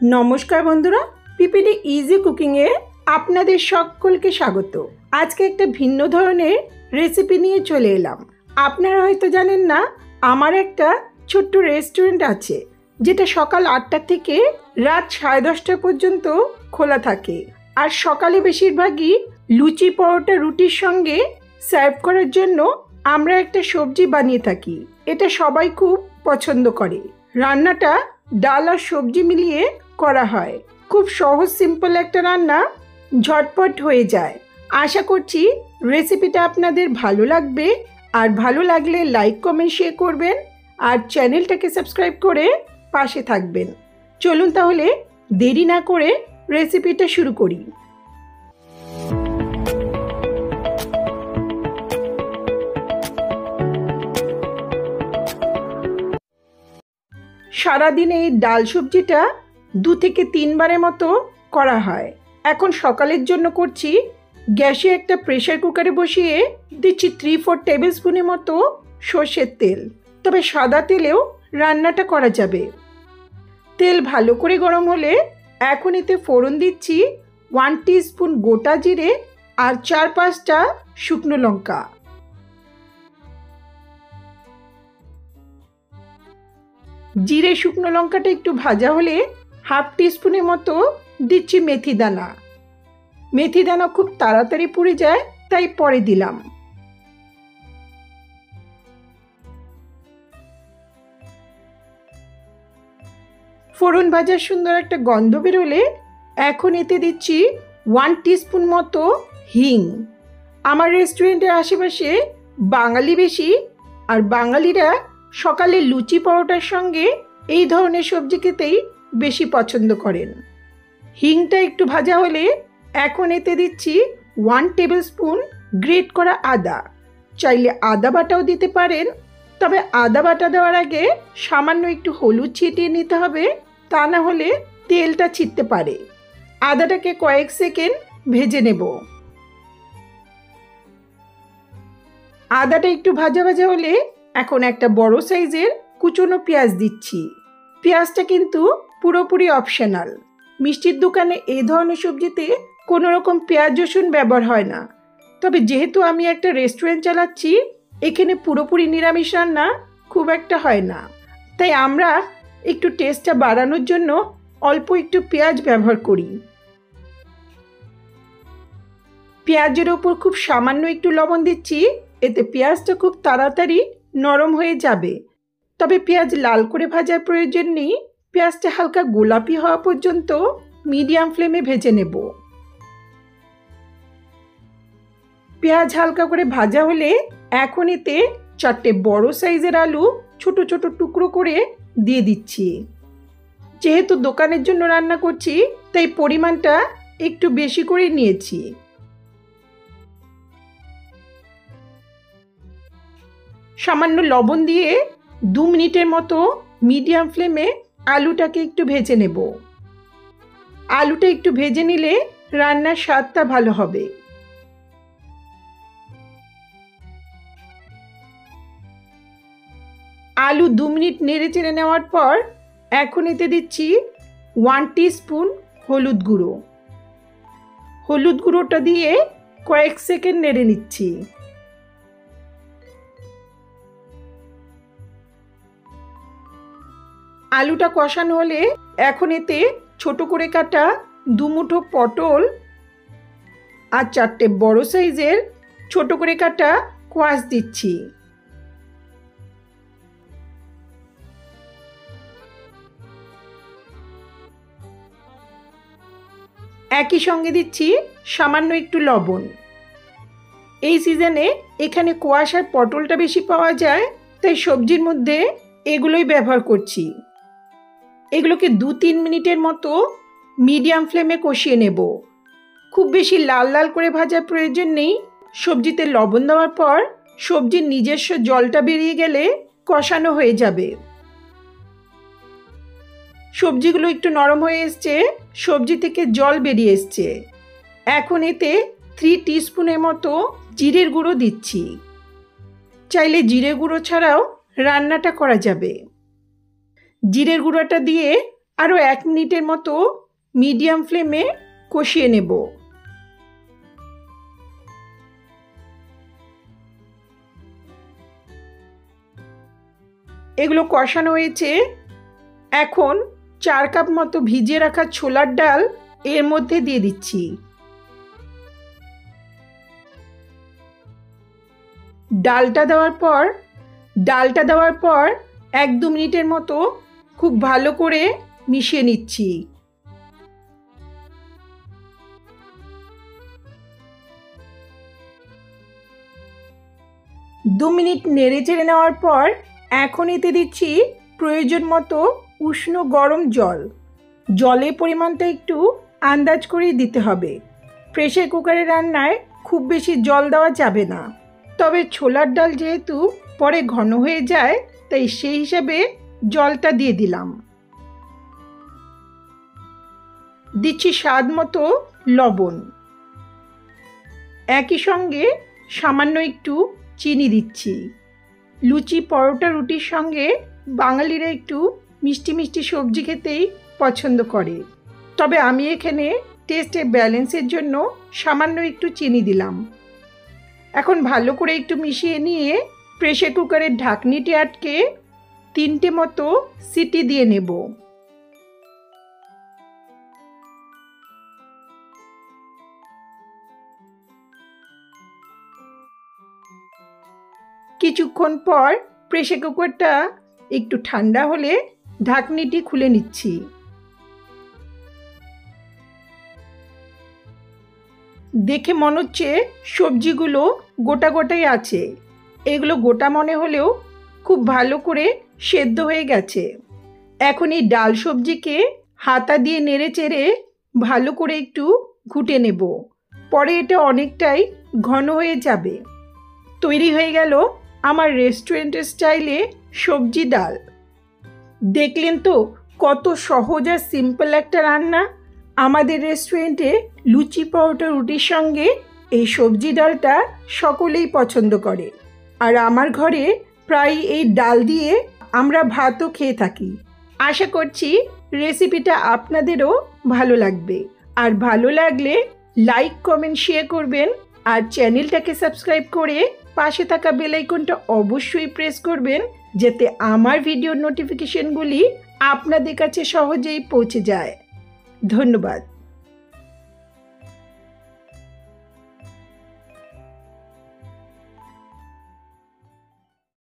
নমস্কার বন্ধুরা, PPD easy কুকিংয়ে আপনাদের সকলকে স্বাগত। আজকে একটা ভিন্ন ধরনের রেসিপি নিয়ে চলে এলাম। আপনারা হয়তো জানেন না, আমার একটা ছোট্ট রেস্টুরেন্ট আছে যেটা সকাল 8টা থেকে রাত 10:30 পর্যন্ত খোলা থাকে। আর সকালে বেশিরভাগই লুচি, পরোটা, রুটির সঙ্গে সার্ভ করার জন্য আমরা একটা সবজি বানিয়ে থাকি। এটা সবাই খুব পছন্দ করে। রান্নাটা ডাল আর সবজি মিলিয়ে করা হয়। খুব সহজ সিম্পল একটা রান্না, ঝটপট হয়ে যায়। আশা করছি রেসিপিটা আপনাদের ভালো লাগবে। আর ভালো লাগলে লাইক, কমেন্ট, শেয়ার করবেন আর চ্যানেলটাকে সাবস্ক্রাইব করে পাশে থাকবেন। চলুন তাহলে দেরি না করে রেসিপিটা শুরু করি। সারাদিন এই ডাল সবজিটা 2 থেকে 3 বারের মতো করা হয়। এখন সকালের জন্য করছি। গ্যাসে একটা প্রেসার কুকারে বসিয়ে দিচ্ছি 3-4 টেবিল স্পুনের মতো সর্ষের তেল। তবে সাদা তেলেও রান্নাটা করা যাবে। তেল ভালো করে গরম হলে এখন এতে ফোড়ন দিচ্ছি 1 টিস্পুন গোটা জিরে আর 4-5টা শুকনো লঙ্কা। জিরে শুকনো লঙ্কাটা একটু ভাজা হলে 1/2 টিস্পুনের মতো দিচ্ছি মেথি দানা। মেথি দানা খুব তাড়াতাড়ি পুড়ে যায়, তাই পরে দিলাম। ফোড়ন ভাজার সুন্দর একটা গন্ধ বেরোলে এখন এতে দিচ্ছি 1 টিস্পুন মতো হিং। আমার রেস্টুরেন্টের আশেপাশে বাঙালি বেশি, আর বাঙালিরা সকালে লুচি পরোটার সঙ্গে এই ধরনের সবজি খেতেই বেশি পছন্দ করেন। হিংটা একটু ভাজা হলে এখন এতে দিচ্ছি 1 টেবিল স্পুন গ্রেট করা আদা। চাইলে আদা বাটাও দিতে পারেন, তবে আদা বাটা দেওয়ার আগে সামান্য একটু হলুদ ছিটিয়ে নিতে হবে, তা না হলে তেলটা ছিটতে পারে। আদাটাকে কয়েক সেকেন্ড ভেজে নেব। আদাটা একটু ভাজা ভাজা হলে এখন একটা বড় সাইজের কুচনো পেঁয়াজ দিচ্ছি। পেঁয়াজটা কিন্তু পুরোপুরি অপশনাল। মিষ্টির দোকানে এই ধরনের সবজিতে কোনো রকম পেঁয়াজ রসুন ব্যবহার হয় না। তবে যেহেতু আমি একটা রেস্টুরেন্ট চালাচ্ছি, এখানে পুরোপুরি নিরামিষ রান্না খুব একটা হয় না, তাই আমরা একটু টেস্টটা বাড়ানোর জন্য অল্প একটু পেঁয়াজ ব্যবহার করি। পেঁয়াজের ওপর খুব সামান্য একটু লবণ দিচ্ছি, এতে পেঁয়াজটা খুব তাড়াতাড়ি নরম হয়ে যাবে। তবে পেঁয়াজ লাল করে ভাজার প্রয়োজন নেই। পেঁয়াজটা হালকা গোলাপি হওয়া পর্যন্ত মিডিয়াম ফ্লেমে ভেজে নেব। পেঁয়াজ হালকা করে ভাজা হলে এখন এতে 4টে বড় সাইজের আলু ছোট ছোট টুকরো করে দিয়ে দিচ্ছি। যেহেতু দোকানের জন্য রান্না করছি, তাই পরিমাণটা একটু বেশি করে নিয়েছি। সামান্য লবণ দিয়ে 2 মিনিটের মতো মিডিয়াম ফ্লেমে আলুটাকে একটু ভেজে নেব। আলুটা একটু ভেজে নিলে রান্নার স্বাদটা ভালো হবে। আলু 2 মিনিট নেড়ে চেড়ে নেওয়ার পর এখন এতে দিচ্ছি 1 টিস্পুন হলুদ গুঁড়ো। হলুদ গুঁড়োটা দিয়ে কয়েক সেকেন্ড নেড়ে নিচ্ছি। আলুটা কষানো হলে এখন এতে ছোট করে কাটা 2 মুঠো পটল আর 4টে বড় সাইজের ছোট করে কাটা কোয়াশ দিচ্ছি। একই সঙ্গে দিচ্ছি সামান্য একটু লবণ। এই সিজনে এখানে কোয়াশ আর পটলটা বেশি পাওয়া যায়, তাই সবজির মধ্যে এগুলোই ব্যবহার করছি। এগুলোকে 2-3 মিনিটের মতো মিডিয়াম ফ্লেমে কষিয়ে নেব। খুব বেশি লাল লাল করে ভাজার প্রয়োজন নেই। সবজিতে লবণ দেওয়ার পর সবজির নিজস্ব জলটা বেরিয়ে গেলে কষানো হয়ে যাবে। সবজিগুলো একটু নরম হয়ে এসছে, সবজি থেকে জল বেরিয়ে এসছে। এখন এতে 3 টিস্পুনের মতো জিরের গুঁড়ো দিচ্ছি। চাইলে জিরে গুঁড়ো ছাড়াও রান্নাটা করা যাবে। জিরের গুঁড়োটা দিয়ে আরও 1 মিনিটের মতো মিডিয়াম ফ্লেমে কষিয়ে নেব। এগুলো কষানো হয়েছে। এখন 4 কাপ মতো ভিজিয়ে রাখা ছোলার ডাল এর মধ্যে দিয়ে দিচ্ছি। ডালটা দেওয়ার পর 1-2 মিনিটের মতো খুব ভালো করে মিশিয়ে নিচ্ছি। দু মিনিট নেড়ে চেড়ে নেওয়ার পর এখন এতে দিচ্ছি প্রয়োজন মতো উষ্ণ গরম জল। জলের পরিমাণটা একটু আন্দাজ করেই দিতে হবে। প্রেসার কুকারে রান্নায় খুব বেশি জল দেওয়া যাবে না, তবে ছোলার ডাল যেহেতু পরে ঘন হয়ে যায় তাই সেই হিসাবে জলটা দিয়ে দিলাম। দিচ্ছি স্বাদ মতো লবণ, একই সঙ্গে সামান্য একটু চিনি দিচ্ছি। লুচি, পরোটা, রুটির সঙ্গে বাঙালিরা একটু মিষ্টি মিষ্টি সবজি খেতেই পছন্দ করে, তবে আমি এখানে টেস্টের ব্যালেন্সের জন্য সামান্য একটু চিনি দিলাম। এখন ভালো করে একটু মিশিয়ে নিয়ে প্রেসার কুকারের ঢাকনিটি আটকে 3টে মতো সিটি দিয়ে নেব। কিছুক্ষণ পর প্রেসার কুকারটা একটু ঠান্ডা হলে ঢাকনিটি খুলে নিচ্ছি। দেখে মনে হচ্ছে সবজিগুলো গোটা গোটাই আছে। এগুলো গোটা মনে হলেও খুব ভালো করে সেদ্ধ হয়ে গেছে। এখন এই ডাল সবজিকে হাতা দিয়ে নেড়ে চেড়ে ভালো করে একটু ঘুটে নেব, পরে এটা অনেকটাই ঘন হয়ে যাবে। তৈরি হয়ে গেল আমার রেস্টুরেন্টের স্টাইলে সবজি ডাল। দেখলেন তো কত সহজ আর সিম্পল একটা রান্না। আমাদের রেস্টুরেন্টে লুচি, পরোটা, রুটির সঙ্গে এই সবজি ডালটা সকলেই পছন্দ করে, আর আমার ঘরে প্রায় এই ডাল দিয়ে আমরা ভাতও খেয়ে থাকি। আশা করছি রেসিপিটা আপনাদেরও ভালো লাগবে, আর ভালো লাগলে লাইক, কমেন্ট, শেয়ার করবেন, আর চ্যানেলটাকে সাবস্ক্রাইব করে পাশে থাকা বেল আইকনটা অবশ্যই প্রেস করবেন, যাতে আমার ভিডিওর নোটিফিকেশনগুলি আপনাদের কাছে সহজেই পৌঁছে যায়। ধন্যবাদ।